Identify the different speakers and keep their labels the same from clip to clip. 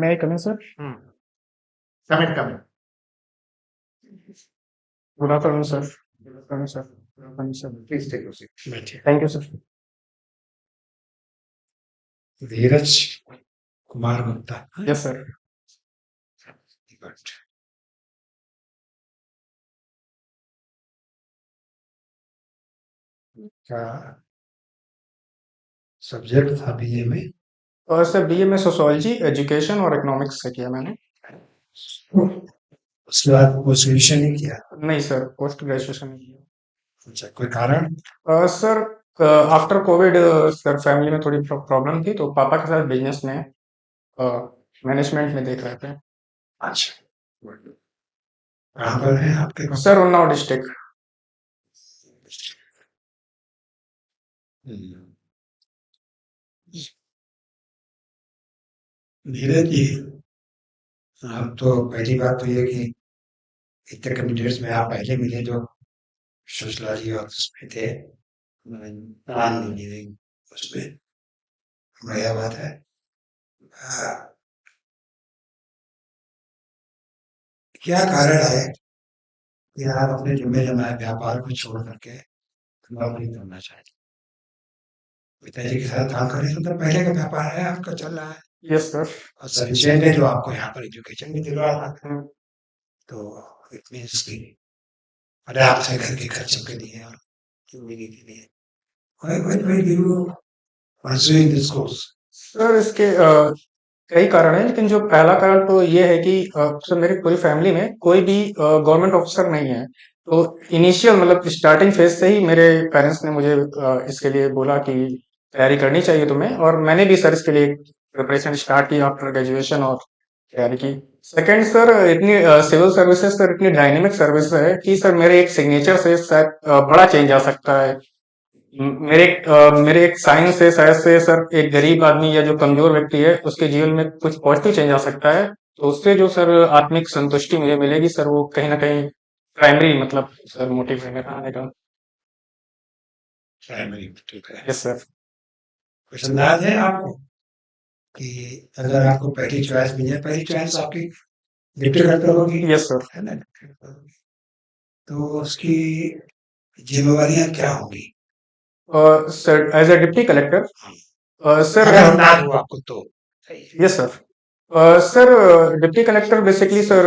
Speaker 1: May I come in, sir?
Speaker 2: Come in, come in.
Speaker 1: Good afternoon, sir. Good afternoon, sir. Good afternoon, sir.
Speaker 2: Please take your seat.
Speaker 3: बैठिए।
Speaker 1: Thank you, sir.
Speaker 3: Dheeraj Kumar Gupta.
Speaker 1: Yes, sir.
Speaker 3: Good. क्या subject था BA में?
Speaker 1: और sir BA में sociology, education और economics से किया मैंने।
Speaker 3: उसके बाद पोस्ट ग्रेजुएशन नहीं किया?
Speaker 1: नहीं सर, पोस्ट ग्रेजुएशन नहीं किया।
Speaker 3: अच्छा, कोई कारण?
Speaker 1: Sir after Covid sir family में थोड़ी प्रॉब्लम थी, तो पापा के साथ बिजनेस में मैनेजमेंट में देख रहे थे।
Speaker 3: अच्छा, गुड। कहाँ पर है आपके पापा?
Speaker 1: Sir Unnao district.
Speaker 3: धीरज जी, आप तो पहली बात तो ये कि इतने कैंडिडेट्स में आप पहले मिले जो सोशलॉजी और उसमें थे, नाम नहीं उसमें, बढ़िया बात है। क्या कारण है कि आप अपने जुम्मे जमाए व्यापार को छोड़ करके नौकरी करना चाहते? पिताजी के साथ काम करने से तो पहले का व्यापार है आपका चल रहा है,
Speaker 1: यस सर।
Speaker 3: और सफिशिएंट है जो आपको यहाँ पर एजुकेशन भी दिलवा रहा है, तो इट मीन्स कि पर्याप्त है घर के खर्चों के लिए और जिंदगी के लिए। Why do you pursue this course?
Speaker 1: Sir इसके कई कारण हैं, लेकिन जो पहला कारण तो ये है कि सर मेरी पूरी फैमिली में कोई भी गवर्नमेंट ऑफिसर नहीं है। तो इनिशियल मतलब स्टार्टिंग फेज से ही मेरे पेरेंट्स ने मुझे इसके लिए बोला कि तैयारी करनी चाहिए तुम्हें, और मैंने भी सर इसके लिए प्रिपरेशन स्टार्ट की आफ्टर ग्रेजुएशन और तैयारी की। सेकंड सर, इतनी सिविल सर्विसेज सर इतनी डायनेमिक सर्विस है कि सर मेरे एक सिग्नेचर से शायद बड़ा चेंज आ सकता है। मेरे एक साइंस से शायद से सर एक गरीब आदमी या जो कमजोर व्यक्ति है उसके जीवन में कुछ पॉजिटिव चेंज आ सकता है। तो उससे जो सर आत्मिक संतुष्टि मुझे मिलेगी सर, वो कहीं ना कहीं प्राइमरी मतलब सर मोटिव है मेरा आने का।
Speaker 3: प्राइमरी ठीक है।
Speaker 1: Yes sir.
Speaker 3: कुछ अंदाज है आपको कि अगर आपको पहली चॉइस मिल जाए, पहली चॉइस आपकी डिप्टी कलेक्टर होगी,
Speaker 1: यस सर।
Speaker 3: है ना? तो उसकी जिम्मेवारियां क्या होंगी?
Speaker 1: Sir as a deputy collector sir
Speaker 3: अगर अंदाज हो आपको तो।
Speaker 1: Yes sir. Sir deputy collector basically sir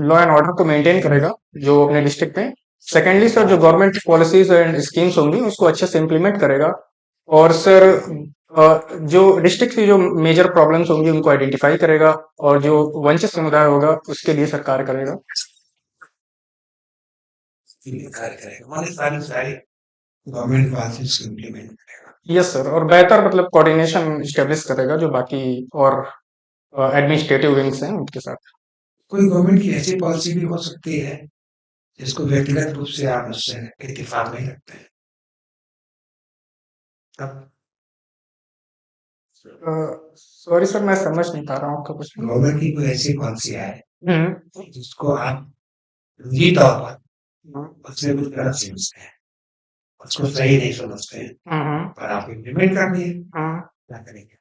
Speaker 1: law and order को मेंटेन करेगा जो अपने डिस्ट्रिक्ट में। सेकेंडली सर जो गवर्नमेंट पॉलिसीज एंड स्कीम्स होंगी उसको अच्छे से इम्प्लीमेंट करेगा। और सर जो डिस्ट्रिक्ट की जो मेजर प्रॉब्लम्स होंगी उनको आइडेंटिफाई करेगा, और जो वंचित समुदाय होगा उसके लिए सर कार्य करेगा।
Speaker 3: कार्य करेगा माने सारी गवर्नमेंट पॉलिसीज इम्प्लीमेंट करेगा।
Speaker 1: यस सर, और बेहतर मतलब कोऑर्डिनेशन स्टेब्लिश करेगा जो बाकी और एडमिनिस्ट्रेटिव विंग्स हैं उनके साथ।
Speaker 3: कोई गवर्नमेंट की ऐसी पॉलिसी भी हो सकती है जिसको व्यक्तिगत रूप से आप उससे इत्तेफाक नहीं रखते हैं, तब
Speaker 1: सॉरी सर, मैं समझ नहीं पा रहा हूँ आपका क्वेश्चन।
Speaker 3: गवर्नमेंट की कोई ऐसी पॉलिसी है जिसको आप निजी तौर पर उससे कुछ गलत समझते हैं, उसको सही नहीं समझते हैं, पर आप इम्प्लीमेंट कर दिए, क्या करेंगे?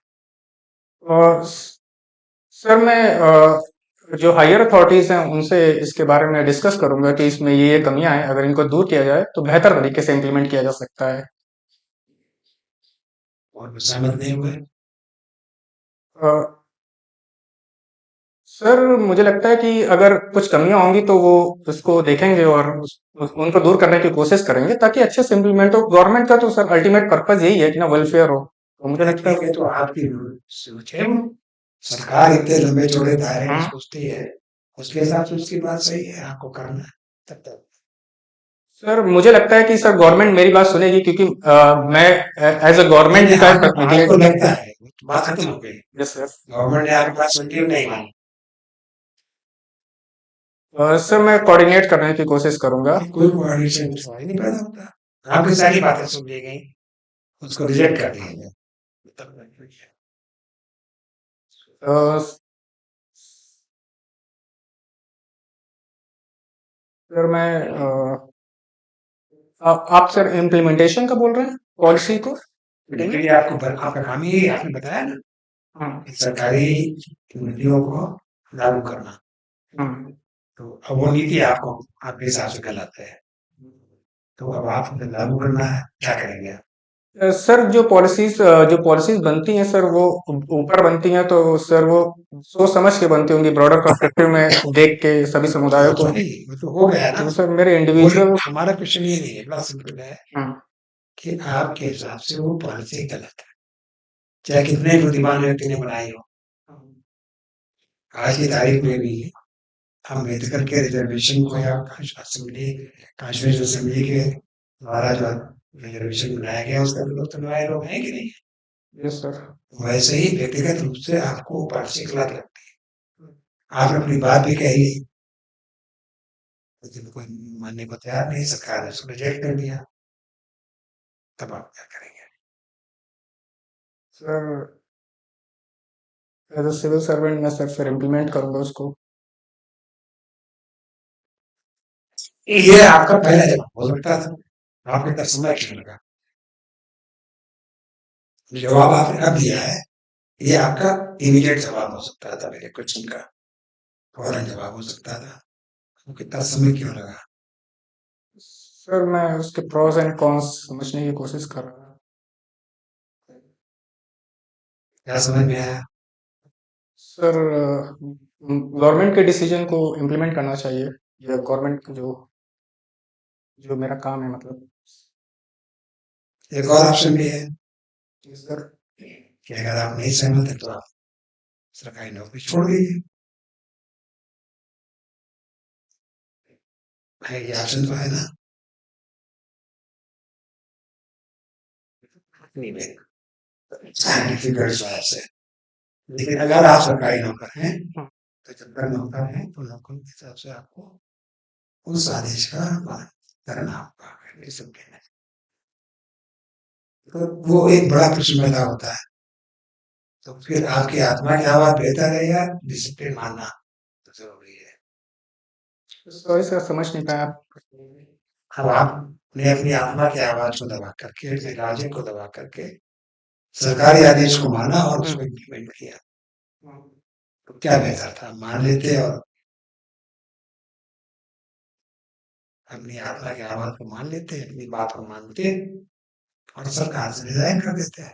Speaker 1: सर मैं जो हायर अथॉरिटीज हैं उनसे इसके बारे में डिस्कस करूंगा कि इसमें ये कमियां हैं, अगर इनको दूर किया जाए तो बेहतर तरीके से इम्प्लीमेंट किया जा सकता है।
Speaker 3: और सहमत नहीं हुए?
Speaker 1: अ, सर मुझे लगता है कि अगर कुछ कमियां होंगी तो वो उसको देखेंगे और उनको दूर करने की कोशिश करेंगे ताकि अच्छे से इम्प्लीमेंट हो। गवर्नमेंट का तो सर अल्टीमेट पर्पज यही है कि ना वेलफेयर हो, तो मुझे लगता है
Speaker 3: तो आपकी सोचे सरकार इतने लंबे चौड़े दायरे में सोचती है, उसके हिसाब से उसकी बात सही है, आपको करना है तब तक।
Speaker 1: सर मुझे लगता है कि सर गवर्नमेंट मेरी बात सुनेगी, क्योंकि मैं एज अ गवर्नमेंट का
Speaker 3: आपको लगता है बात खत्म हो गई,
Speaker 1: यस सर।
Speaker 3: गवर्नमेंट ने आपकी बात सुनती है नहीं मानी?
Speaker 1: सर मैं कोऑर्डिनेट करने की कोशिश करूंगा।
Speaker 3: कोई कोऑर्डिनेशन नहीं पैदा होता, आपकी सारी बातें सुन ली गई, उसको रिजेक्ट कर दिया गया,
Speaker 1: अ, सर मैं आप सर इम्प्लीमेंटेशन का बोल रहे हैं पॉलिसी को?
Speaker 3: आपको आपका काम ही आपने बताया ना,
Speaker 1: हाँ,
Speaker 3: सरकारी नीतियों को लागू करना।
Speaker 1: हाँ।
Speaker 3: तो अब वो नीति आपको आपके हिसाब से गलत है, तो अब आप लागू करना है, क्या करेंगे आप?
Speaker 1: सर जो पॉलिसीज बनती हैं सर वो ऊपर बनती हैं तो सर वो सोच समझ के बनती होंगी ब्रॉडर पर्सपेक्टिव में देख के सभी समुदायों को।
Speaker 3: वो तो हो गया ना।
Speaker 1: तो सर मेरे इंडिविजुअल
Speaker 3: हमारा क्वेश्चन ये नहीं है, बड़ा सिंपल है
Speaker 1: हाँ,
Speaker 3: कि आपके हिसाब से वो पॉलिसी गलत है, चाहे कितने बुद्धिमान व्यक्ति ने बनाई हो। आज की तारीख में भी अम्बेडकर के रिजर्वेशन को या कॉन्स्टिट्यूशन असेंबली के द्वारा जो रिजर्वेशन बनाया गया उसका विरोध करने वाले लोग हैं कि नहीं?
Speaker 1: Yes sir.
Speaker 3: वैसे ही व्यक्तिगत रूप से आपको पॉलिसी गलत लगती है, आपने अपनी बात भी कही, लेकिन कोई मानने को तैयार नहीं, सरकार ने उसको रिजेक्ट कर दिया, तब आप क्या करेंगे?
Speaker 1: Sir as a civil servant मैं सर फिर इम्प्लीमेंट करूंगा उसको।
Speaker 3: ये आपका पहला जवाब हो सकता था, आपने तब समय क्यों लगा? जवाब आपने अब दिया है, ये आपका इमीडिएट जवाब हो सकता था मेरे क्वेश्चन का, फौरन जवाब हो सकता था, तो कितना समय क्यों लगा?
Speaker 1: सर मैं उसके प्रोस एंड कॉन्स समझने की कोशिश कर रहा था।
Speaker 3: क्या समझ में आया?
Speaker 1: सर गवर्नमेंट के डिसीजन को इम्प्लीमेंट करना चाहिए या गवर्नमेंट जो जो मेरा काम है मतलब।
Speaker 3: एक और ऑप्शन भी है
Speaker 1: जी सर।
Speaker 3: कि अगर आप नहीं सहमत हैं तो आप सरकारी नौकरी छोड़ दीजिए। ये ऑप्शन तो है ना? नहीं डिफिकल्ट चॉइस है, लेकिन अगर आप सरकारी नौकर हैं तो जब तक नौकर हैं तो नौकरों के हिसाब से आपको उस आदेश का पालन करना होगा, डिसिप्लिन है। तो वो एक बड़ा प्रश्न पैदा होता है, तो फिर आपकी आत्मा की आवाज बेहतर है या डिसिप्लिन मानना तो जरूरी है?
Speaker 1: सॉरी सर समझ नहीं पाया आप।
Speaker 3: अब आपने अपनी आत्मा की आवाज को दबा करके, अपने राज्य को दबा करके सरकारी आदेश को माना और उसको इम्प्लीमेंट किया, तो क्या बेहतर था? मान लेते और अपनी आत्मा की आवाज को मान लेते, अपनी बात को मानते और सरकार से रिजाइन कर देते हैं।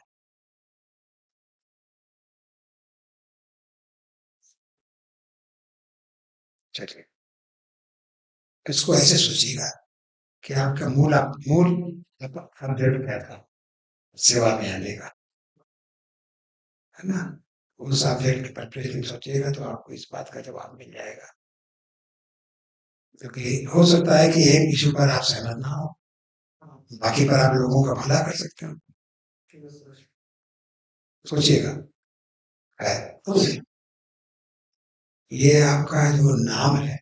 Speaker 3: चलिए, इसको ऐसे सोचिएगा कि आपका मूल सब्जेक्ट क्या था सेवा में आने का, है ना? उस सब्जेक्ट की प्रिपरेशन सोचिएगा तो आपको इस बात का जवाब मिल जाएगा, क्योंकि हो सकता है कि एक इशू पर आप सहमत ना हो, बाकी पर आप लोगों का भला कर सकते हो। सोचिएगा। है तो ये आपका जो नाम है,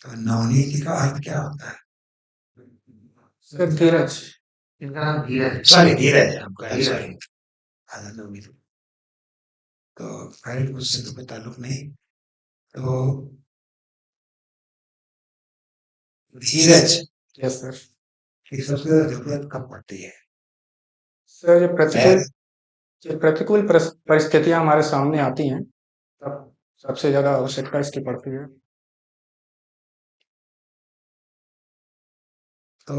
Speaker 3: तो नवनीति का अर्थ क्या होता है?
Speaker 1: सर धीरज।
Speaker 3: इनका नाम धीरज, सॉरी धीरज है आपका, सॉरी नवनीति, तो खैर उससे तो कोई ताल्लुक नहीं। तो धीरज
Speaker 1: यस सर।
Speaker 3: की सबसे ज्यादा जरूरत कब पड़ती है?
Speaker 1: सर जब प्रतिकूल परिस्थितियां हमारे सामने आती हैं तब सबसे ज्यादा आवश्यकता इसकी पड़ती है।
Speaker 3: तो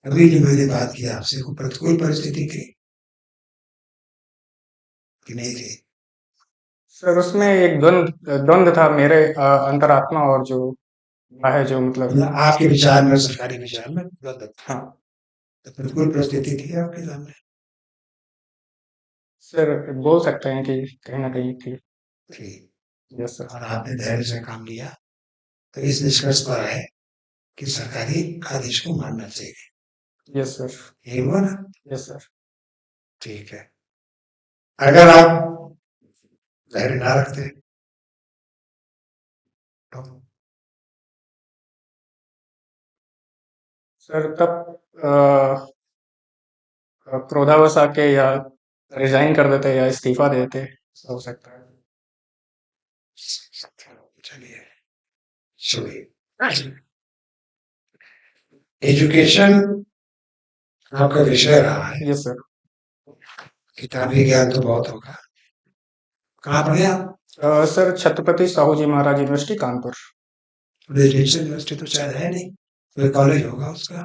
Speaker 3: अभी जो मैंने बात की आपसे वो प्रतिकूल परिस्थिति थी कि नहीं थी?
Speaker 1: सर उसमें एक द्वंद्व था मेरे अंतरात्मा और जो है जो मतलब
Speaker 3: आपके विचार में, सरकारी विचार में द्वंद्व था।
Speaker 1: हाँ
Speaker 3: तो प्रतिकूल परिस्थिति थी आपके सामने?
Speaker 1: सर बोल सकते हैं कि कहीं ना कहीं थी।
Speaker 3: थी,
Speaker 1: यस सर।
Speaker 3: और आपने धैर्य से काम लिया तो इस निष्कर्ष पर आए कि सरकारी आदेश को मानना चाहिए।
Speaker 1: Yes sir.
Speaker 3: ये हुआ ना?
Speaker 1: Yes sir.
Speaker 3: ठीक है। अगर आप धैर्य ना रखते तो
Speaker 1: सर तब क्रोधावश आके या रिजाइन कर देते या इस्तीफा दे देते, ऐसा हो सकता है।
Speaker 3: चलिए शुरू। एजुकेशन आपका विषय रहा है,
Speaker 1: यस सर।
Speaker 3: किताबी ज्ञान तो बहुत होगा। कहाँ पढ़े आप?
Speaker 1: सर छत्रपति साहू जी महाराज यूनिवर्सिटी कानपुर।
Speaker 3: रेजिडेंशियल यूनिवर्सिटी तो शायद है नहीं, कोई कॉलेज होगा उसका।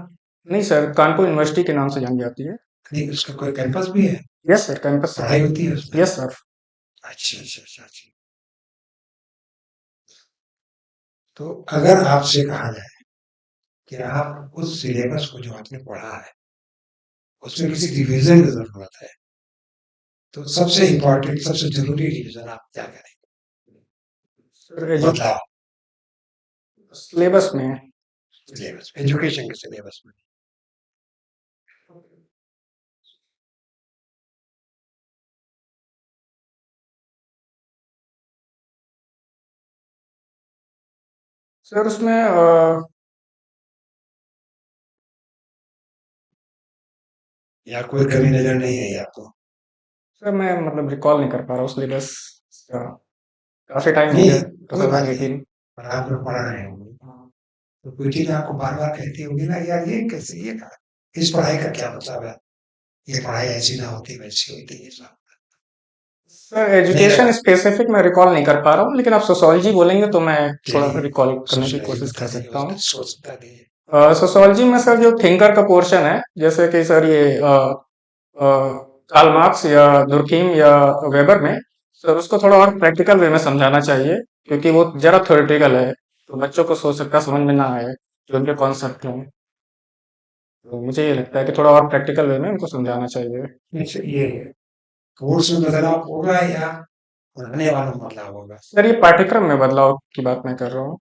Speaker 1: नहीं सर, कानपुर यूनिवर्सिटी के नाम से जानी जाती है।
Speaker 3: नहीं, उसका कोई कैंपस भी है?
Speaker 1: Yes sir, campus sir.
Speaker 3: पढ़ाई होती है उसमें?
Speaker 1: Yes sir.
Speaker 3: अच्छा अच्छा अच्छा अच्छा। तो अगर आपसे कहा जाए कि आप उस सिलेबस को जो आपने पढ़ा है उसमें किसी रिवीजन की जरूरत है, तो सबसे इम्पोर्टेंट, सबसे जरूरी रिवीजन आप क्या करेंगे?
Speaker 1: सर
Speaker 3: बदलाव
Speaker 1: सिलेबस में।
Speaker 3: सिलेबस, एजुकेशन के सिलेबस में।
Speaker 1: सर उसमें
Speaker 3: या कोई कमी नजर नहीं आई आपको?
Speaker 1: सर मैं मतलब रिकॉल नहीं कर पा रहा हूँ सिलेबस का, काफी टाइम हो
Speaker 3: नहीं,
Speaker 1: गया
Speaker 3: कोई बात नहीं,
Speaker 1: 2018।
Speaker 3: पर आप लोग पढ़ रहे होंगे तो कोई चीज आपको बार बार कहती होगी ना, यार ये कैसे, ये कहा, इस पढ़ाई का क्या मतलब है, ये पढ़ाई ऐसी ना होती वैसी होती, ये सब
Speaker 1: सर
Speaker 3: नहीं
Speaker 1: एजुकेशन
Speaker 3: लगा?
Speaker 1: स्पेसिफिक मैं रिकॉल नहीं कर पा रहा हूँ, लेकिन आप सोशोलॉजी बोलेंगे तो मैं थोड़ा
Speaker 3: चलिए,
Speaker 1: रिकॉल करने की
Speaker 3: सोशलॉजी
Speaker 1: कोशिश
Speaker 3: बता
Speaker 1: कर
Speaker 3: दीजिए,
Speaker 1: सकता
Speaker 3: उसका
Speaker 1: हूँ।
Speaker 3: सोच बता दीजिए।
Speaker 1: सोशोलॉजी में सर जो थिंकर का पोर्शन है, जैसे कि सर ये कार्ल मार्क्स या दुर्खीम या वेबर में, सर उसको थोड़ा और प्रैक्टिकल वे में समझाना चाहिए, क्योंकि वो जरा थ्योरेटिकल है, तो बच्चों को सोच सकता समझ में ना आए जो उनके कॉन्सेप्ट हैं। तो मुझे ये लगता है कि थोड़ा और प्रैक्टिकल वे में उनको समझाना चाहिए।
Speaker 3: अच्छा, ये कोर्स में बदलाव होगा या पढ़ाने वालों में बदलाव होगा?
Speaker 1: सर ये पाठ्यक्रम में बदलाव की बात मैं कर रहा हूँ।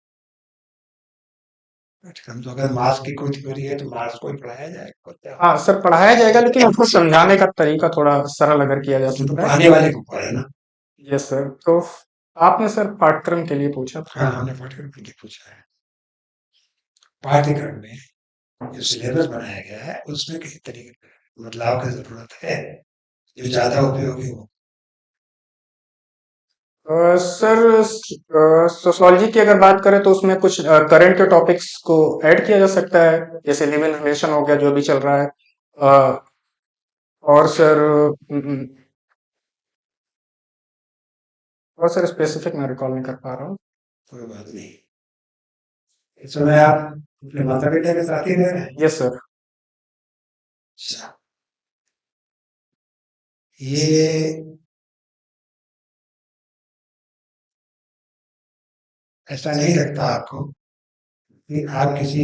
Speaker 3: पाठ्यक्रम तो अगर मार्क्स की कोई थ्योरी है तो मार्क्स को ही पढ़ाया जाएगा, क्या?
Speaker 1: हाँ सर, पढ़ाया जाएगा, लेकिन उसको समझाने का तरीका थोड़ा सरल अगर किया जा
Speaker 3: तो
Speaker 1: सकता है।
Speaker 3: पढ़ाने वाले को पढ़े ना।
Speaker 1: Yes sir. तो आपने सर पाठ्यक्रम के लिए पूछा था।
Speaker 3: हाँ, हमने पाठ्यक्रम के लिए पूछा है। पाठ्यक्रम में जो सिलेबस बनाया गया है उसमें किसी तरीके के बदलाव की जरूरत है जो ज्यादा उपयोगी हो।
Speaker 1: सर सोशोलॉजी की अगर बात करें तो उसमें कुछ करंट के टॉपिक्स को ऐड किया जा सकता है, जैसे लिव इन रिलेशन हो गया जो अभी चल रहा है। अ, और सर और सर स्पेसिफिक मैं रिकॉल नहीं कर पा रहा हूँ।
Speaker 3: कोई बात नहीं, इस समय आप अपने माता पिता के साथ ही रह रहे हैं?
Speaker 1: Yes sir.
Speaker 3: अच्छा, ये ऐसा नहीं लगता आपको कि आप किसी,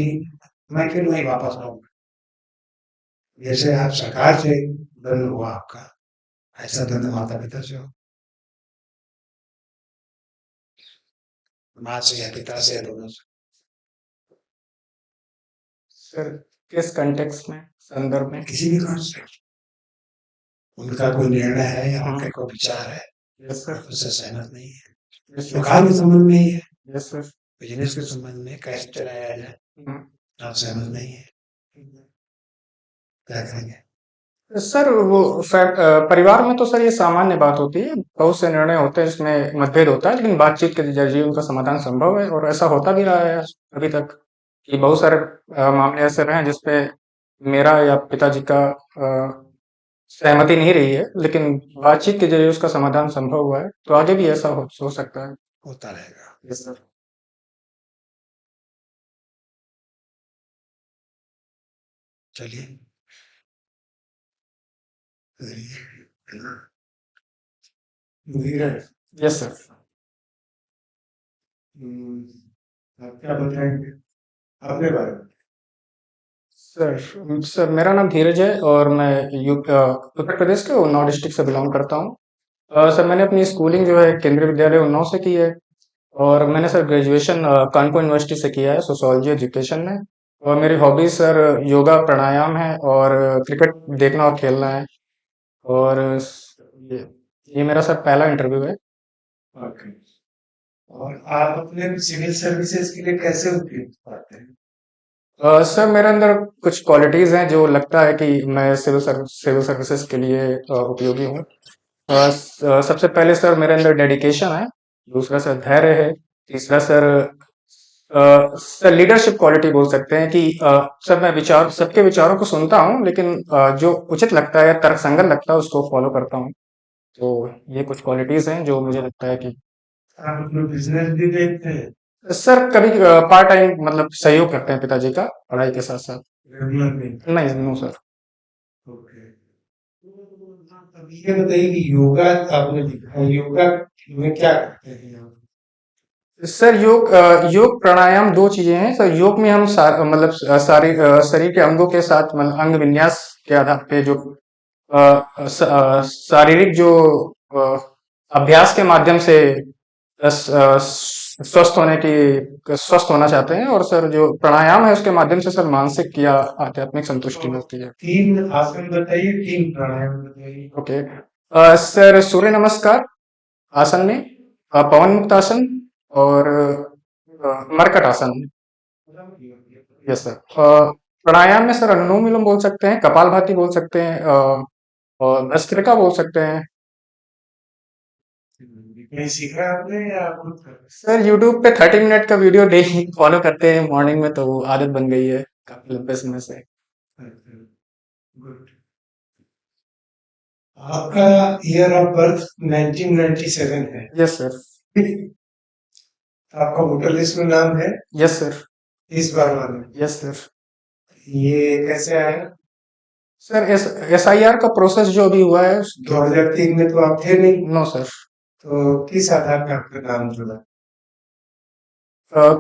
Speaker 3: मैं फिर वही वापस आऊंगा, जैसे आप सरकार से द्वंद्व हुआ आपका, ऐसा द्वंद्व माता पिता से हो, माँ से या पिता से या दोनों से?
Speaker 1: सर किस कंटेक्स्ट में, संदर्भ में?
Speaker 3: किसी भी कारण से उनका कोई निर्णय है या उनका कोई विचार है,
Speaker 1: यस सर।
Speaker 3: उससे सहमत नहीं है,
Speaker 1: यस
Speaker 3: दुकान के संबंध में ही है,
Speaker 1: यस सर।
Speaker 3: बिजनेस के संबंध में कैसे चलाया जाए, आप सहमत नहीं है, क्या करेंगे?
Speaker 1: सर वो परिवार में तो सर ये सामान्य बात होती है, बहुत से निर्णय होते हैं जिसमें मतभेद होता है, लेकिन बातचीत के जरिए उनका समाधान संभव है, और ऐसा होता भी रहा है अभी तक, कि बहुत सारे मामले ऐसे रहे हैं जिसपे मेरा या पिताजी का सहमति नहीं रही है, लेकिन बातचीत के जरिए उसका समाधान संभव हुआ है, तो आगे भी ऐसा हो सकता है।
Speaker 3: होता रहेगा।
Speaker 1: Yes sir.
Speaker 3: चलिए, धीरज,
Speaker 1: यस सर।
Speaker 3: आप क्या बताएंगे अपने बारे में?
Speaker 1: सर मेरा नाम धीरज है, और मैं उत्तर प्रदेश के उन्नाव डिस्ट्रिक्ट से बिलोंग करता हूँ। सर मैंने अपनी स्कूलिंग जो है केंद्रीय विद्यालय उन्नाव से की है, और मैंने सर ग्रेजुएशन कानपुर यूनिवर्सिटी से किया है सोशोलॉजी एजुकेशन में। और मेरी हॉबीज सर योगा प्राणायाम है, और क्रिकेट देखना और खेलना है। और ये ये मेरा सर पहला इंटरव्यू है।
Speaker 3: ओके, और आप अपने सिविल सर्विसेज के लिए कैसे उपयुक्त पाते हैं?
Speaker 1: सर मेरे अंदर कुछ क्वालिटीज हैं जो लगता है कि मैं सिविल सर्विसेज के लिए उपयोगी हूँ। सबसे पहले सर मेरे अंदर डेडिकेशन है, दूसरा सर धैर्य है, तीसरा सर सर लीडरशिप क्वालिटी बोल सकते हैं कि सर मैं सबके विचारों को सुनता हूँ, लेकिन जो उचित लगता है या तर्कसंगत लगता है उसको फॉलो करता हूँ। तो ये कुछ क्वालिटीज हैं जो मुझे लगता है कि
Speaker 3: आप अपना बिजनेस भी देखते हैं
Speaker 1: सर कभी पार्ट टाइम मतलब सहयोग करते हैं पिताजी का पढ़ाई के साथ साथ।
Speaker 3: रेगुलर नहीं?
Speaker 1: नहीं, नो सर।
Speaker 3: ओके। अब ये बताइए कि योगा आपने लिखा है, योगा में क्या करते हैं आप?
Speaker 1: सर योग प्राणायाम दो चीजें हैं सर। योग में हम मतलब शरीर के अंगों के साथ मतलब अंग विन्यास के आधार पे जो शारीरिक जो अ, अभ्यास के माध्यम से स्वस्थ होना चाहते हैं, और सर जो प्राणायाम है उसके माध्यम से सर मानसिक या आध्यात्मिक संतुष्टि मिलती है।
Speaker 3: 3 आसन बताइए, 3 प्राणायाम बताइए।
Speaker 1: ओके। सर सूर्य नमस्कार आसन में, पवन मुक्त आसन, और मरकट आसन। Yes sir. प्राणायाम में सर अनुलोम विलोम बोल सकते हैं, कपालभाति बोल सकते हैं, और भस्त्रिका बोल सकते हैं।
Speaker 3: कहीं सीखा है आपने या खुद कर रहे
Speaker 1: सर यूट्यूब पे 30 मिनट का वीडियो डेली फॉलो करते हैं मॉर्निंग में, तो वो आदत बन गई है काफी लंबे समय से।
Speaker 3: हैं? अच्छा, गुड। आपका ईयर ऑफ बर्थ 1997 है।
Speaker 1: Yes sir.
Speaker 3: आपका वोटर लिस्ट में नाम है
Speaker 1: यस सर।
Speaker 3: इस बार वाले?
Speaker 1: Yes sir.
Speaker 3: ये कैसे आया?
Speaker 1: सर SIR का प्रोसेस जो अभी हुआ है।
Speaker 3: 2003 में तो आप थे नहीं,
Speaker 1: नो सर।
Speaker 3: तो किस आधार पे आपका नाम जुड़ा?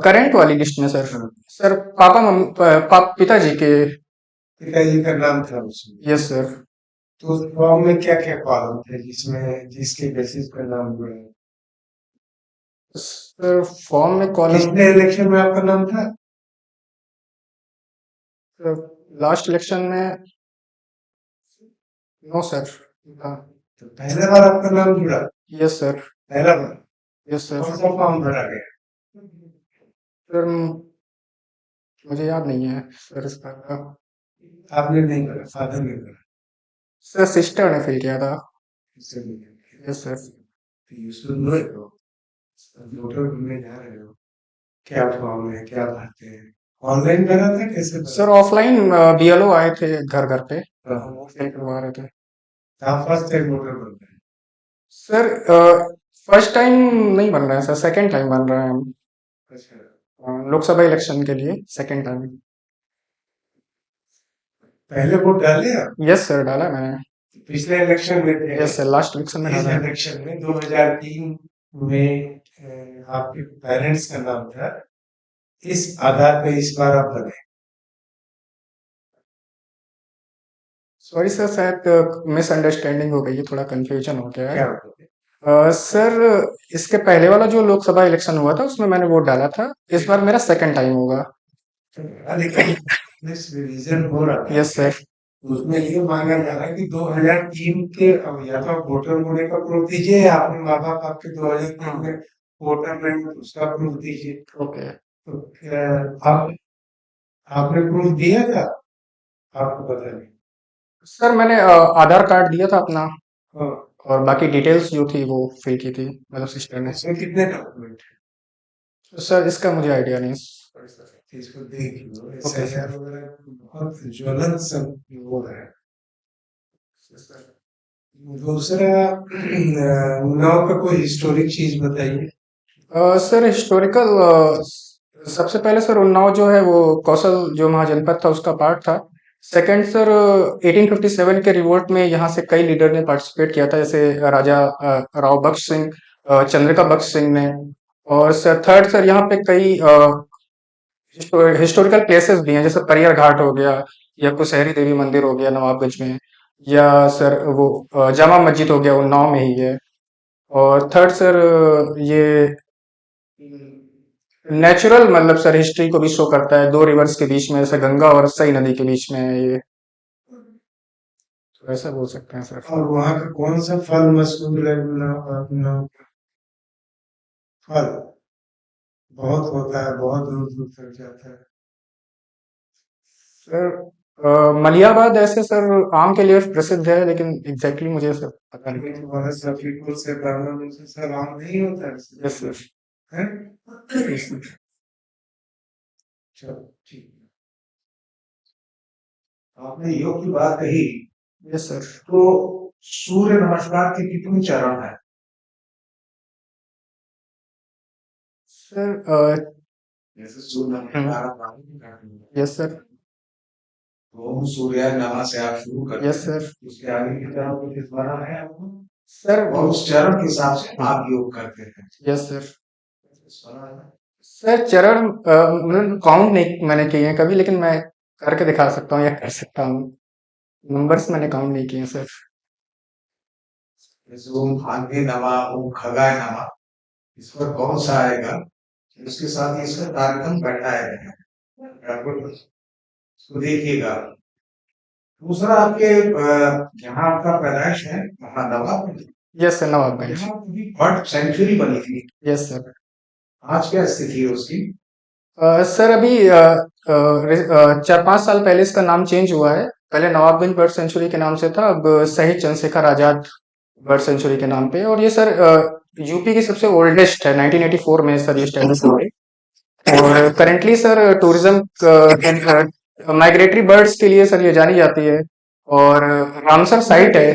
Speaker 1: करंट वाली लिस्ट में सर। सर पिताजी के।
Speaker 3: पिताजी का नाम था उसमें।
Speaker 1: Yes sir.
Speaker 3: तो उस फॉर्म में क्या क्या कॉलम थे जिसके बेसिस पर नाम जुड़ा?
Speaker 1: सर फॉर्म में कॉलम।
Speaker 3: पिछले इलेक्शन में आपका नाम था?
Speaker 1: लास्ट इलेक्शन में नो सर। हाँ।
Speaker 3: तो पहले बार आपका नाम जुड़ा?
Speaker 1: Yes sir.
Speaker 3: पहला बार?
Speaker 1: Yes sir.
Speaker 3: कौन सा फॉर्म भरा गया?
Speaker 1: सर मुझे याद नहीं है सर इसका।
Speaker 3: आपने नहीं भरा, फादर ने भरा?
Speaker 1: सर सिस्टर ने फिल किया था।
Speaker 3: इससे नहीं भरा।
Speaker 1: Yes sir.
Speaker 3: तो you should know it, bro. Voter बनने जा रहे हो, क्या फॉर्म है, क्या भरते हैं? ऑनलाइन भरा था, कैसे भरा?
Speaker 1: सर ऑफलाइन BLO आए थे घर घर पे,
Speaker 3: हाँ।
Speaker 1: वो फिल करवा रहे थे।
Speaker 3: आप फर्स्ट टाइम वोटर बन रहे हैं?
Speaker 1: सर फर्स्ट टाइम नहीं बन रहा है सर, सेकंड टाइम बन रहा है हम।
Speaker 3: अच्छा,
Speaker 1: लोकसभा इलेक्शन के लिए सेकंड टाइम।
Speaker 3: पहले वोट डाले आप?
Speaker 1: यस सर, डाला मैंने।
Speaker 3: पिछले इलेक्शन में थे?
Speaker 1: यस सर, लास्ट इलेक्शन में
Speaker 3: इस
Speaker 1: डाला है।
Speaker 3: इलेक्शन में 2003 में आपके पेरेंट्स का नाम था, इस आधार पे इस बार आप बने।
Speaker 1: सॉरी सर, शायद मिसअंडरस्टैंडिंग हो गई है, थोड़ा कंफ्यूजन हो गया है।
Speaker 3: क्या होते?
Speaker 1: सर इसके पहले वाला जो लोकसभा इलेक्शन हुआ था उसमें मैंने वोट डाला था, इस बार मेरा सेकंड टाइम होगा।
Speaker 3: लेकिन रिवीजन हो रहा है,
Speaker 1: यस सर।
Speaker 3: उसमें ये मांगा जा रहा है कि 2003 के अब या तो आप वोटर होने का प्रूफ दीजिए, या अपने माँ बाप आपके 2003 में वोटर रहे हो, उसका प्रूफ दीजिए।
Speaker 1: ओके।
Speaker 3: तो आप आपने प्रूफ दिया था? आपको पता नहीं?
Speaker 1: सर मैंने आधार कार्ड दिया था अपना,
Speaker 3: हाँ।
Speaker 1: और बाकी डिटेल्स जो थी वो फिल की थी मतलब सिस्टर ने।
Speaker 3: इसमें कितने डॉक्यूमेंट है?
Speaker 1: सर इसका मुझे आइडिया नहीं।
Speaker 3: इसको देख लो,
Speaker 1: ओके
Speaker 3: SIR वगैरह बहुत ज्वलन सब वो है। दूसरा, उन्नाव का कोई हिस्टोरिक चीज बताइए।
Speaker 1: सर हिस्टोरिकल, सबसे पहले सर उन्नाव जो है वो कौशल जो महाजनपद था उसका पार्ट था। सेकंड सर 1857 के रिवोल्ट में यहाँ से कई लीडर ने पार्टिसिपेट किया था, जैसे राजा राव बख्श सिंह, चंद्रिका बख्श सिंह ने। और सर थर्ड सर यहाँ पे कई हिस्टोरिकल प्लेसेस भी हैं, जैसे परियर घाट हो गया, या कुशहरी देवी मंदिर हो गया नवाबगंज में, या सर वो जामा मस्जिद हो गया उन्नाव में ही है। और थर्ड सर ये नेचुरल मतलब सर हिस्ट्री को भी शो करता है, दो रिवर्स के बीच में, जैसे गंगा और सई नदी के बीच में है ये, तो ऐसा बोल सकते हैं सर।
Speaker 3: और वहाँ का कौन सा फल मशहूर है उन्नाव का? फल बहुत होता है, बहुत दूर दूर तक जाता है।
Speaker 1: सर मलियाबाद ऐसे सर आम के लिए प्रसिद्ध है, लेकिन एग्जैक्टली मुझे सर पता नहीं।
Speaker 3: लेकिन तुम्हारा सफीपुर से बर्मा में से सब आम नहीं होता है?
Speaker 1: Yes sir.
Speaker 3: हैं? चलो ठीक है। आपने योग की बात कही,
Speaker 1: यस सर।
Speaker 3: तो सूर्य नमस्कार के कितने चरण है?
Speaker 1: सर
Speaker 3: जैसे सूर्य नमस्कार आप मालूम करते हैं,
Speaker 1: यस सर।
Speaker 3: ओम सूर्याय नमः से आप शुरू करते
Speaker 1: यस
Speaker 3: हैं,
Speaker 1: सर।
Speaker 3: उसके आगे की तरफ कुछ स्मरण है आपको?
Speaker 1: सर
Speaker 3: और उस चरण के हिसाब से आप योग करते हैं,
Speaker 1: यस सर।
Speaker 3: स्मरण है?
Speaker 1: सर चरण मतलब काउंट नहीं मैंने किए हैं कभी, लेकिन मैं करके दिखा सकता हूँ या कर सकता हूँ। नंबर्स मैंने काउंट नहीं किए हैं सर।
Speaker 3: जैसे ओम भाग्य नमः, ओम खगाय नमः, इस पर कौन सा आएगा, उसके साथ ही इसका कार्यक्रम बैठाया गया है, आपको उसको देखिएगा। दूसरा आपके जहाँ आपका पैदाइश है वहाँ नवाब,
Speaker 1: यस सर, नवाबगंज।
Speaker 3: यहाँ भी बर्ड सेंचुरी बनी थी,
Speaker 1: यस सर।
Speaker 3: आज क्या स्थिति है उसकी?
Speaker 1: सर अभी 4-5 साल पहले इसका नाम चेंज हुआ है। पहले नवाबगंज बर्ड सेंचुरी के नाम से था, अब शहीद चंद्रशेखर आजाद बर्ड सेंचुरी के नाम पे। और ये सर यूपी की सबसे ओल्डेस्ट है, 1984 में सर ये स्टैब्लिश हुई। और currently sir tourism migratory birds के लिए सर ये जानी जाती है। और रामसर साइट है।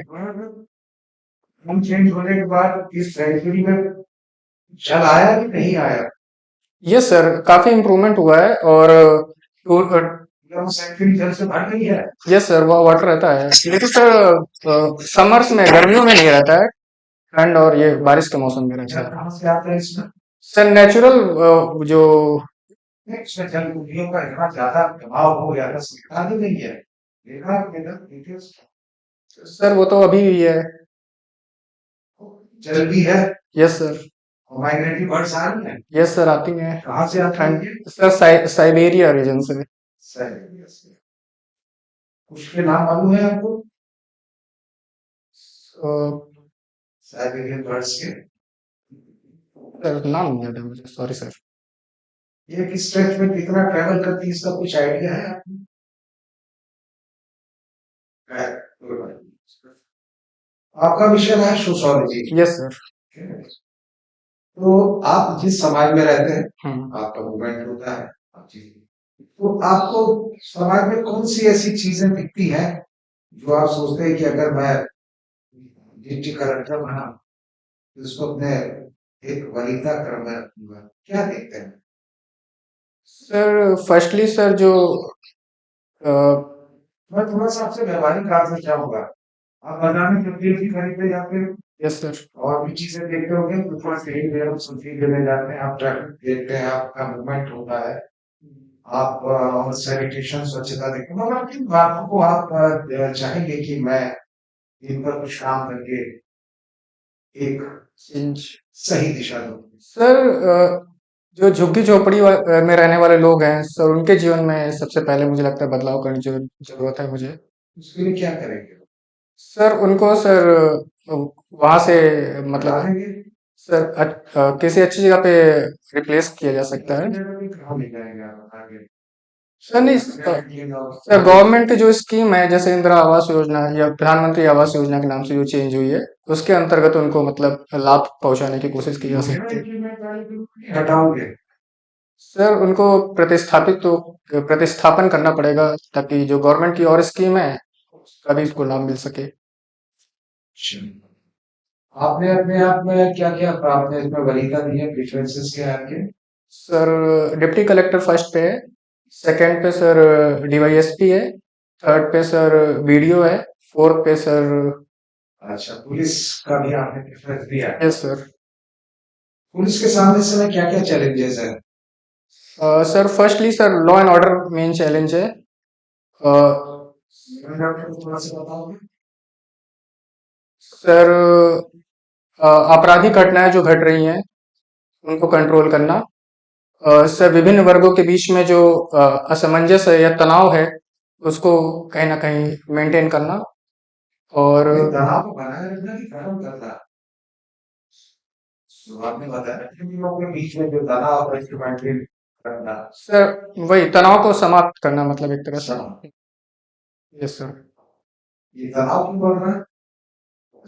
Speaker 3: हम चेंज होने के बाद इस सेंचुरी में जल आया कि नहीं आया?
Speaker 1: ये सर काफी इम्प्रूवमेंट हुआ है। और
Speaker 3: सेंचुरी जल से भर गई है?
Speaker 1: यस सर, वह वाटर रहता है, लेकिन सर समर्स में, गर्मियों में नहीं रहता है। ठंड और ये बारिश के मौसम में रहता
Speaker 3: जल
Speaker 1: है।
Speaker 3: कहाँ से आता है इसमें?
Speaker 1: सर नेचुरल जो
Speaker 3: इसमें जल कुंडियों का इतना ज्यादा दबाव हो गया था, सरकार ही नहीं है, देखा आपने ना डिटेल्स?
Speaker 1: सर वो तो अभी भी है।
Speaker 3: जल भी है
Speaker 1: यस सर।
Speaker 3: और माइग्रेटरी बर्ड्स आ रही हैं।
Speaker 1: यस सर, आती हैं।
Speaker 3: कहाँ से आती
Speaker 1: ठंड
Speaker 3: है?
Speaker 1: सर साइबेरिया रीजन से।
Speaker 3: साइबेरिया से। उसके नाम मालूम है आपको?
Speaker 1: अ,
Speaker 3: साइबेरियन बर्ड्स के
Speaker 1: सर नाम नहीं याद है मुझे, सॉरी सर।
Speaker 3: ये किस स्ट्रेच में कितना ट्रेवल करती है, इसका कुछ आइडिया है आपको? आपका विषय है सोशोलॉजी।
Speaker 1: Yes sir.
Speaker 3: तो आप जिस समाज में रहते हैं,
Speaker 1: हम्म।
Speaker 3: आपका मूवमेंट होता है, आप तो आपको समाज में कौन सी ऐसी चीजें दिखती हैं जो आप सोचते हैं कि अगर मैं डिप्टी कलेक्टर बना तो इसको अपने एक वरीयता क्रम में रखूंगा, क्या देखते हैं?
Speaker 1: सर फर्स्टली सर जो अ,
Speaker 3: मैं थोड़ा सा आपसे व्यवहारिक बात में चाहूंगा। आप बाजार में सब्जी भी खरीदते या फिर
Speaker 1: यस सर।
Speaker 3: और भी चीजें देखते होंगे, तो थोड़ा सही दे रहा हूँ, सब्जी लेने जाते हैं, आप ट्रैफिक देखते हैं, आपका मूवमेंट होता है, आप सैनिटेशन स्वच्छता देखते हैं, मगर किन बातों को आप चाहेंगे कि मैं इन पर कुछ काम करके एक
Speaker 1: चेंज
Speaker 3: सही दिशा दूं?
Speaker 1: सर जो झुग्गी झोपड़ी में रहने वाले लोग हैं सर, उनके जीवन में सबसे पहले मुझे लगता है बदलाव करने की जरूरत है मुझे।
Speaker 3: उसके लिए क्या करेंगे?
Speaker 1: सर उनको सर वहां से मतलब
Speaker 3: बताएंगे?
Speaker 1: सर किसी अच्छी जगह पे रिप्लेस किया जा सकता है।
Speaker 3: जगह भी कहाँ ले जाएंगे आप आगे?
Speaker 1: सर नहीं सर, गवर्नमेंट की जो स्कीम है जैसे इंदिरा आवास योजना या प्रधानमंत्री आवास योजना के नाम से जो चेंज हुई है, उसके अंतर्गत उनको मतलब लाभ पहुंचाने की कोशिश की जा सकती है।
Speaker 3: हटाओगे?
Speaker 1: सर उनको प्रतिस्थापन करना पड़ेगा, ताकि जो गवर्नमेंट की और स्कीम है उसका भी इसको लाभ मिल सके।
Speaker 3: आपने अपने आप में क्या क्या आपने इसमें वरीयता दी है, प्रेफरेंसेस क्या है आपके?
Speaker 1: सर डिप्टी कलेक्टर फर्स्ट पे है, सेकंड पे सर डीवाईएसपी है, थर्ड पे सर बीडीओ है, फोर्थ पे सर
Speaker 3: अच्छा, पुलिस का भी आपने प्रेफरेंस दिया है?
Speaker 1: Yes sir.
Speaker 3: पुलिस के सामने इस समय क्या क्या चैलेंजेस है?
Speaker 1: Sir firstly sir law and order main challenge है। अ,
Speaker 3: थोड़ा सा बताओगे?
Speaker 1: सर आपराधिक घटनाएं जो घट रही हैं उनको कंट्रोल करना। सर विभिन्न वर्गों के बीच में जो असमंजस है या तनाव है उसको कहीं ना कहीं मेंटेन करना। और
Speaker 3: तनाव को बनाए रखना कि खत्म करना? तो आपने बताया कि इन लोगों के बीच में जो तनाव और इसको मेंटेन करना।
Speaker 1: सर वही तनाव को समाप्त करना, मतलब एक तरह से। Yes sir.
Speaker 3: ये तनाव क्यों बढ़ रहा है?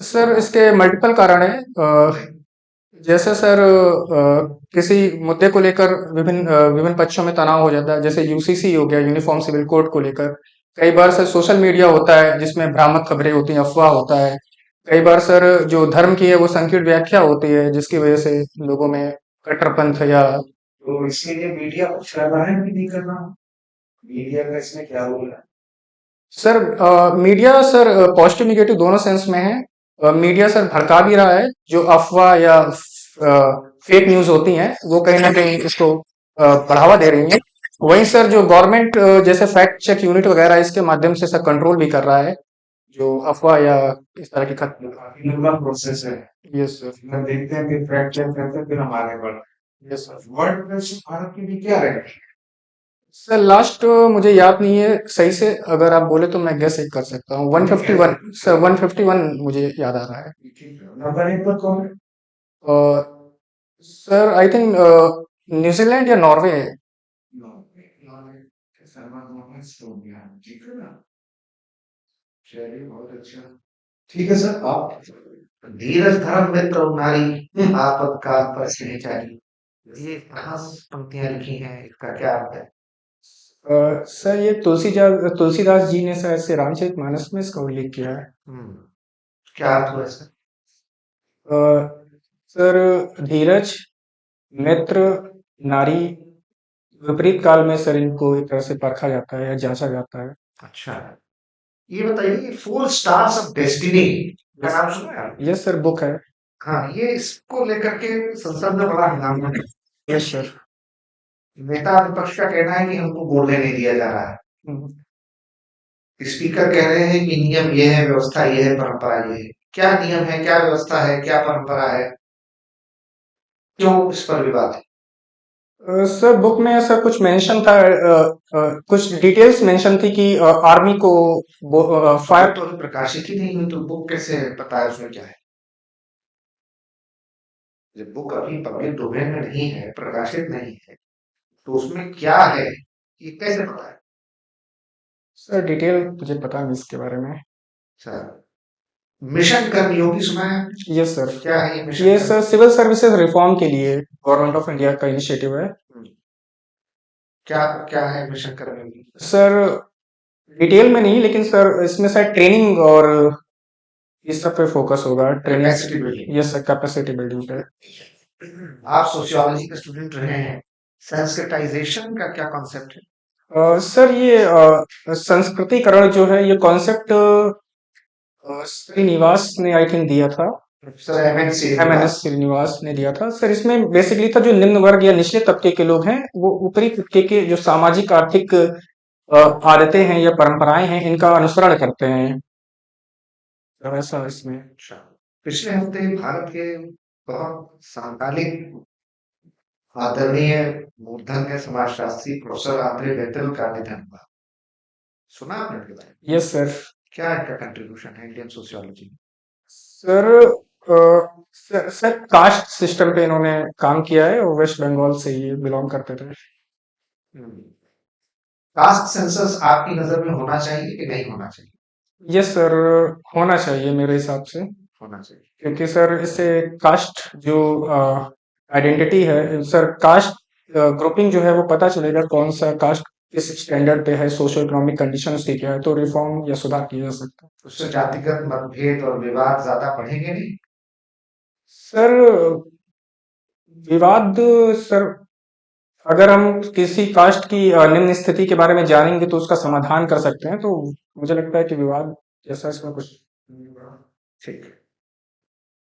Speaker 1: सर इसके मल्टीपल कारण है। जैसे सर किसी मुद्दे को लेकर विभिन्न पक्षों में तनाव हो जाता है, जैसे यूसीसी हो गया, यूनिफॉर्म सिविल कोड को लेकर। कई बार सर सोशल मीडिया होता है जिसमें भ्रामक खबरें होती हैं, अफवाह होता है। कई बार सर जो धर्म की है वो संकीर्ण व्याख्या होती है, जिसकी वजह से लोगों में कट्टरपंथ या
Speaker 3: तो इसके लिए मीडिया कुछ कर रहा है कि नहीं कर रहा? मीडिया का इसमें क्या रोल है?
Speaker 1: Sir media sir positive negative दोनों सेंस में है। मीडिया सर भड़का भी रहा है, जो अफवाह या फेक न्यूज होती हैं वो कहीं ना कहीं इसको बढ़ावा दे रही हैं। वहीं सर जो गवर्नमेंट जैसे फैक्ट चेक यूनिट वगैरह इसके माध्यम से सर कंट्रोल भी कर रहा है जो अफवाह या इस तरह की खत।
Speaker 3: काफी लंबा प्रोसेस है।
Speaker 1: Yes sir.
Speaker 3: हम देखते हैं कि फैक्ट चेक करते हैं, फिर हम आगे बढ़ते
Speaker 1: यस सर।
Speaker 3: हैं। वर्ल्ड में भारत के लिए क्या रहेगा?
Speaker 1: सर लास्ट मुझे याद नहीं है सही से, अगर आप बोले तो मैं गेस एक कर सकता हूँ। 151 सर, 151 मुझे याद आ रहा है।
Speaker 3: नंबर 1 पर कौन है?
Speaker 1: और सर आई थिंक न्यूजीलैंड या नॉर्वे है।
Speaker 3: ठीक है ना? चलिए, बहुत अच्छा। ठीक है सर, आप धीरज धर्म मित्र और नारी आपत्काल पर स्नेहचारी, ये कहाँ पंक्तियां लिखी हैं, इसका क्या अर्थ है?
Speaker 1: सर ये तुलसीदास जी ने शायद से रामचरितमानस में इसका उल्लेख किया है।
Speaker 3: क्या अर्थ हुआ सर?
Speaker 1: सर धीरज, मित्र, नारी, विपरीत काल में सर इनको एक तरह से परखा जाता है या जांचा जाता है।
Speaker 3: अच्छा, ये बताइए, 4 स्टार्स ऑफ डेस्टिनी का नाम सुना है आपने?
Speaker 1: यस सर, बुक है।
Speaker 3: हाँ, ये इसको लेकर के संसद में बड़ा हंगामा है।
Speaker 1: Yes sir.
Speaker 3: नेता विपक्ष का कहना है कि हमको बोलने नहीं दिया जा रहा है। स्पीकर कह रहे हैं कि नियम ये है, व्यवस्था ये है, परंपरा ये है। क्या नियम है, क्या व्यवस्था है, क्या परंपरा है, क्यों इस पर विवाद है?
Speaker 1: सर बुक में ऐसा कुछ मेंशन था, कुछ डिटेल्स मेंशन थी कि आर्मी को फायर।
Speaker 3: तो अभी प्रकाशित ही नहीं हुई, तो बुक कैसे पता है उसमें क्या है? जब बुक अभी पब्लिक डोमेन में नहीं है, प्रकाशित नहीं है, तो उसमें क्या है ये कैसे पता है?
Speaker 1: सर डिटेल मुझे पता नहीं इसके बारे में।
Speaker 3: सर, मिशन कर्मयोगी सुना है?
Speaker 1: Yes sir.
Speaker 3: क्या है ये मिशन
Speaker 1: ये
Speaker 3: कर्मयोगी?
Speaker 1: सर सिविल सर्विसेज रिफॉर्म के लिए गवर्नमेंट ऑफ इंडिया का इनिशिएटिव है।
Speaker 3: क्या क्या है मिशन कर्मयोगी?
Speaker 1: सर डिटेल में नहीं, लेकिन सर इसमें सर ट्रेनिंग और इस सब पे फोकस होगा।
Speaker 3: Capacity
Speaker 1: training.
Speaker 3: building।
Speaker 1: Yes sir, capacity building पे।
Speaker 3: आप सोशियोलॉजी के स्टूडेंट रहे हैं, संस्कृताइजेशन का क्या कॉन्सेप्ट है?
Speaker 1: सर ये संस्कृतिकरण जो है, ये कॉन्सेप्ट श्रीनिवास ने आई थिंक दिया था।
Speaker 3: प्रोफेसर
Speaker 1: एमएनएस श्रीनिवास ने दिया था सर। इसमें बेसिकली था जो निम्न वर्ग या निचले तबके के लोग हैं, वो ऊपरी तबके के जो सामाजिक आर्थिक आदतें हैं या परंपराएं हैं, इनका अनुसरण करते हैं। तो ऐसा इसमें।
Speaker 3: अच्छा, पिछले हफ्ते भारत के बहुत समकालीन आदरणीय मूर्धन्य समाजशास्त्री प्रोफेसर आंद्रे बेतल का निधन हुआ। सुना आपने उनके बारे में?
Speaker 1: Yes sir.
Speaker 3: क्या इनका कंट्रीब्यूशन है इंडियन सोशियोलॉजी में?
Speaker 1: सर सर कास्ट सिस्टम पे इन्होंने काम किया है और वेस्ट बंगाल से ये बिलोंग करते थे।
Speaker 3: कास्ट सेंसस आपकी नजर में होना चाहिए कि नहीं होना चाहिए?
Speaker 1: यस सर, होना चाहिए मेरे हिसाब से,
Speaker 3: होना चाहिए।
Speaker 1: क्योंकि सर इससे कास्ट जो आइडेंटिटी है सर, कास्ट ग्रुपिंग जो है वो पता चलेगा कौन सा कास्ट किस स्टैंडर्ड पे है, सोशो इकोनॉमिक कंडीशन उसकी क्या है, तो रिफॉर्म या सुधार किया जा सकता है।
Speaker 3: उससे जातिगत मतभेद और विवाद ज्यादा बढ़ेंगे नहीं?
Speaker 1: सर विवाद, सर अगर हम किसी कास्ट की निम्न स्थिति के बारे में जानेंगे तो उसका समाधान कर सकते हैं, तो मुझे लगता है कि विवाद जैसा इसमें कुछ नहीं होगा।
Speaker 3: ठीक।